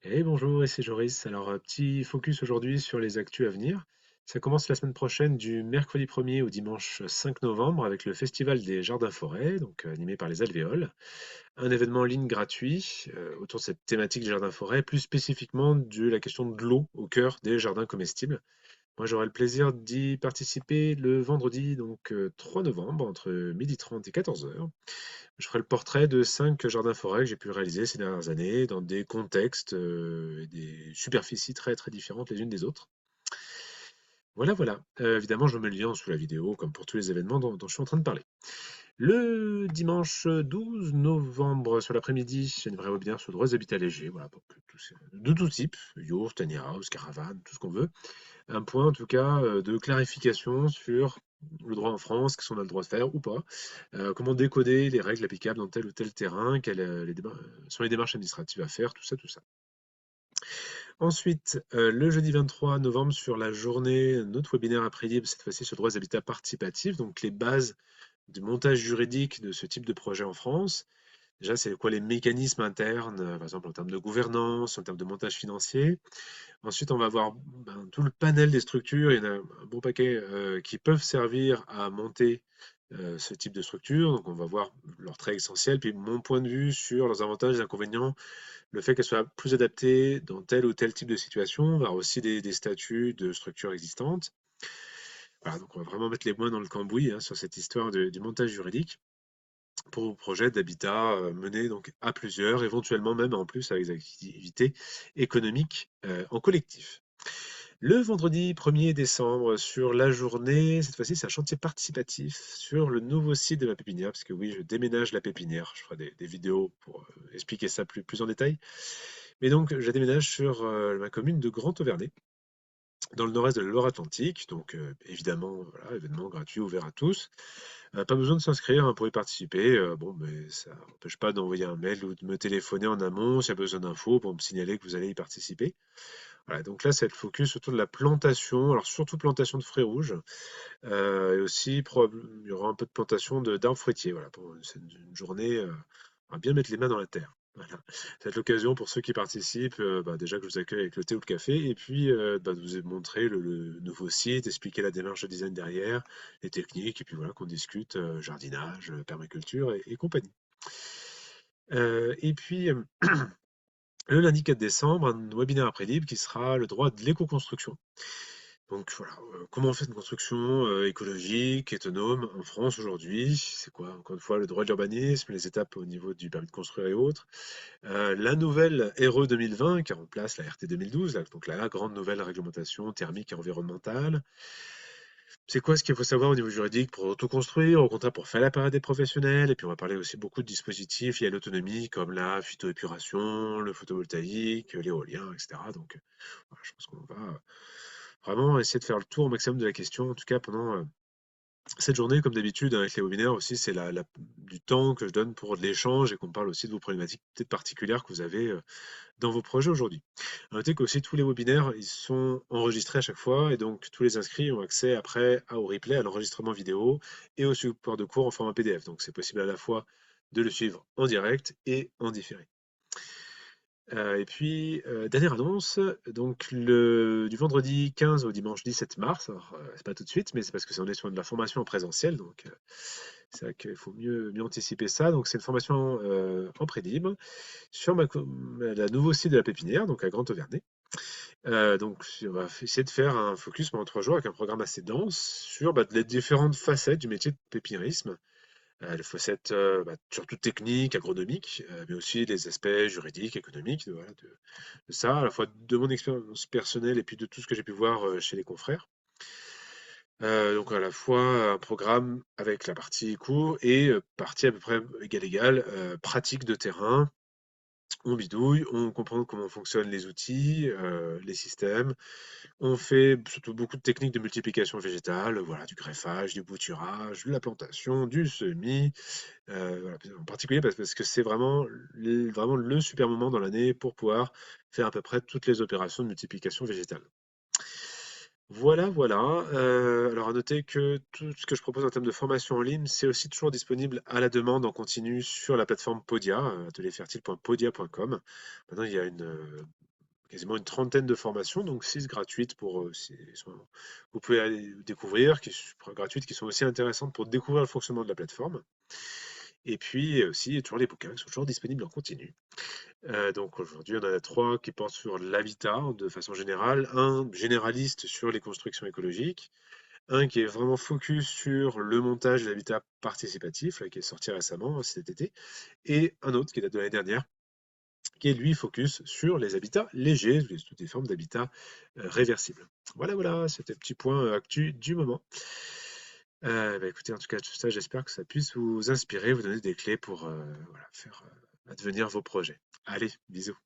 Et bonjour, ici Joris. Alors, petit focus aujourd'hui sur les actus à venir. Ça commence la semaine prochaine du mercredi 1er au dimanche 5 novembre avec le Festival des Jardins Forêts, donc animé par les Alvéoles. Un événement en ligne gratuit autour de cette thématique des jardins forêts, plus spécifiquement de la question de l'eau au cœur des jardins comestibles. Moi, j'aurai le plaisir d'y participer le vendredi, donc 3 novembre, entre 12h30 et 14h. Je ferai le portrait de 5 jardins-forêts que j'ai pu réaliser ces dernières années dans des contextes et des superficies très très différentes les unes des autres. Voilà, voilà. Évidemment, je mets le lien sous la vidéo, comme pour tous les événements dont je suis en train de parler. Le dimanche 12 novembre, sur l'après-midi, j'ai une vraie webinaire sur le droit des habitats légers, voilà, pour que de tout type, yurt, tiny house, caravane, tout ce qu'on veut. Un point en tout cas de clarification sur le droit en France, qu'est-ce qu'on a le droit de faire ou pas, comment décoder les règles applicables dans tel ou tel terrain, quelles sont les démarches administratives à faire, tout ça, tout ça. Ensuite, le jeudi 23 novembre, sur la journée, notre webinaire après-midi, cette fois-ci sur le droit des habitats participatifs, donc les bases du montage juridique de ce type de projet en France. Déjà, c'est quoi les mécanismes internes, par exemple en termes de gouvernance, en termes de montage financier. Ensuite, on va voir tout le panel des structures. Il y en a un bon paquet qui peuvent servir à monter ce type de structure. Donc, on va voir leurs traits essentiels, puis mon point de vue sur leurs avantages et inconvénients, le fait qu'elles soient plus adaptées dans tel ou tel type de situation. On va voir aussi des statuts de structures existantes. Voilà, donc on va vraiment mettre les mains dans le cambouis sur cette histoire du montage juridique pour vos projets d'habitat menés donc à plusieurs, éventuellement même en plus avec des activités économiques en collectif. Le vendredi 1er décembre, sur la journée, cette fois-ci, c'est un chantier participatif sur le nouveau site de ma pépinière, parce que oui, je déménage la pépinière. Je ferai des vidéos pour expliquer ça plus en détail. Mais donc, je déménage sur ma commune de Grand-Auvernay, dans le nord-est de la Loire-Atlantique. Donc, évidemment, voilà, événement gratuit, ouvert à tous. Pas besoin de s'inscrire pour y participer. Bon, mais ça n'empêche pas d'envoyer un mail ou de me téléphoner en amont s'il y a besoin d'infos pour me signaler que vous allez y participer. Voilà, donc là, c'est le focus autour de la plantation, alors surtout plantation de fruits rouges, et aussi il y aura un peu de plantation d'arbres fruitiers. Voilà, c'est une journée, on va bien mettre les mains dans la terre. Voilà. Ça va être l'occasion pour ceux qui participent, déjà que je vous accueille avec le thé ou le café, et puis de vous montrer le nouveau site, expliquer la démarche de design derrière, les techniques, et puis voilà, qu'on discute jardinage, permaculture et compagnie. Et puis, le lundi 4 décembre, un webinaire après-libre qui sera le droit de l'éco-construction. Donc voilà, comment on fait une construction écologique, autonome en France aujourd'hui? C'est quoi, encore une fois, le droit de l'urbanisme, les étapes au niveau du permis de construire et autres. La nouvelle RE 2020 qui remplace la RT 2012, donc la grande nouvelle réglementation thermique et environnementale. C'est quoi ce qu'il faut savoir au niveau juridique pour autoconstruire, au contraire pour faire la parade des professionnels? Et puis on va parler aussi beaucoup de dispositifs liés à l'autonomie comme la phytoépuration, le photovoltaïque, l'éolien, etc. Donc voilà, je pense qu'on va vraiment essayer de faire le tour au maximum de la question, en tout cas pendant cette journée, comme d'habitude, avec les webinaires aussi, c'est du temps que je donne pour de l'échange et qu'on parle aussi de vos problématiques peut-être particulières que vous avez dans vos projets aujourd'hui. À noter qu'aussi tous les webinaires, ils sont enregistrés à chaque fois et donc tous les inscrits ont accès après au replay, à l'enregistrement vidéo et au support de cours en format PDF. Donc c'est possible à la fois de le suivre en direct et en différé. Et puis, dernière annonce, donc du vendredi 15 au dimanche 17 mars, alors c'est pas tout de suite, mais c'est parce que on est sur de la formation en présentiel, donc c'est vrai qu'il faut mieux anticiper ça. Donc c'est une formation en pré-libre sur la nouveau site de la pépinière, donc à Grand-Auvernay. Donc on va essayer de faire un focus pendant 3 jours avec un programme assez dense sur les différentes facettes du métier de pépiniérisme, les facettes surtout techniques, agronomiques, mais aussi les aspects juridiques, économiques, voilà, de ça, à la fois de mon expérience personnelle et puis de tout ce que j'ai pu voir chez les confrères. Donc à la fois un programme avec la partie cours et partie à peu près égale, pratique de terrain. On bidouille, on comprend comment fonctionnent les outils, les systèmes. On fait surtout beaucoup de techniques de multiplication végétale, voilà, du greffage, du bouturage, de la plantation, du semis. Voilà, en particulier parce que c'est vraiment le super moment dans l'année pour pouvoir faire à peu près toutes les opérations de multiplication végétale. Voilà, voilà. Alors à noter que tout ce que je propose en termes de formation en ligne, c'est aussi toujours disponible à la demande en continu sur la plateforme Podia, atelierfertile.podia.com. Maintenant, il y a quasiment une trentaine de formations, donc 6 gratuites vous pouvez aller découvrir, gratuites, qui sont aussi intéressantes pour découvrir le fonctionnement de la plateforme. Et puis aussi, toujours les bouquins qui sont toujours disponibles en continu. Donc aujourd'hui, on en a trois qui portent sur l'habitat de façon générale, un généraliste sur les constructions écologiques, un qui est vraiment focus sur le montage de l'habitat participatif, là, qui est sorti récemment cet été, et un autre qui date de l'année dernière, qui est lui focus sur les habitats légers, toutes les formes d'habitat réversibles. Voilà, voilà, c'était le petit point actu du moment. Écoutez, en tout cas, tout ça, j'espère que ça puisse vous inspirer, vous donner des clés pour voilà, faire advenir vos projets. Allez, bisous.